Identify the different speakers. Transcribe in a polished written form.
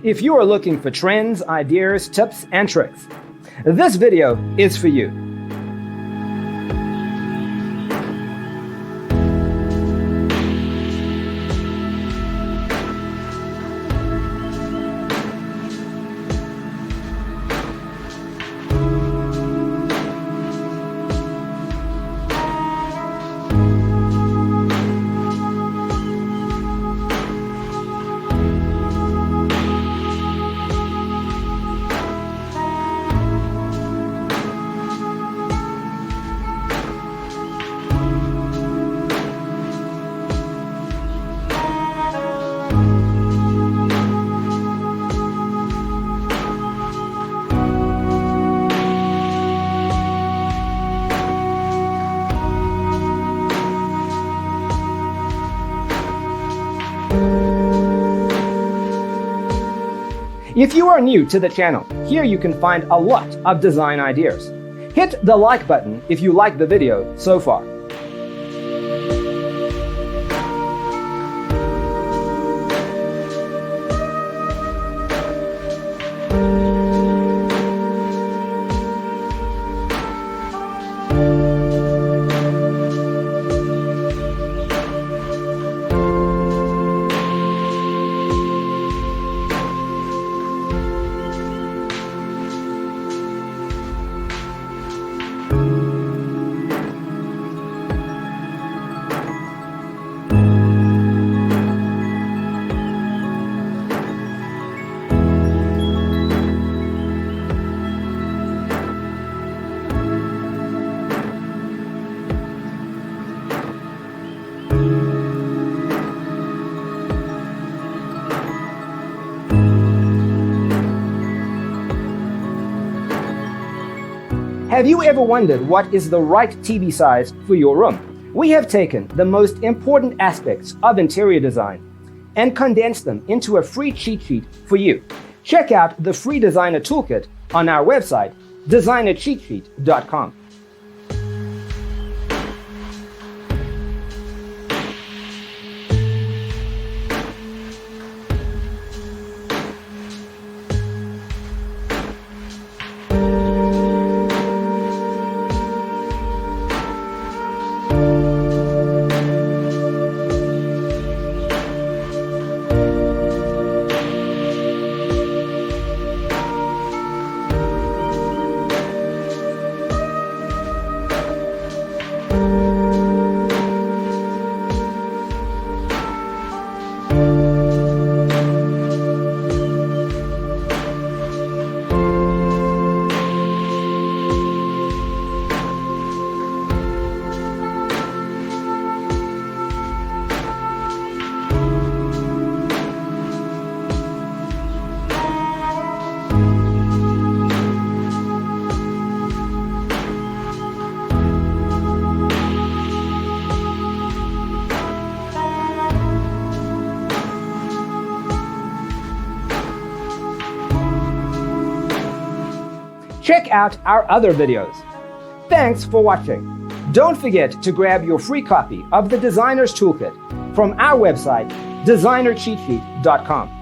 Speaker 1: If you are looking for trends, ideas, tips, and tricks, this video is for you. If you are new to the channel, here you can find a lot of design ideas. Hit the like button if you like the video so far. Have you ever wondered what is the right TV size for your room? We have taken the most important aspects of interior design and condensed them into a free cheat sheet for you. Check out the free designer toolkit on our website, designercheatsheet.com. Check out our other videos. Thanks for watching. Don't forget to grab your free copy of the Designer's Toolkit from our website, designercheatsheet.com.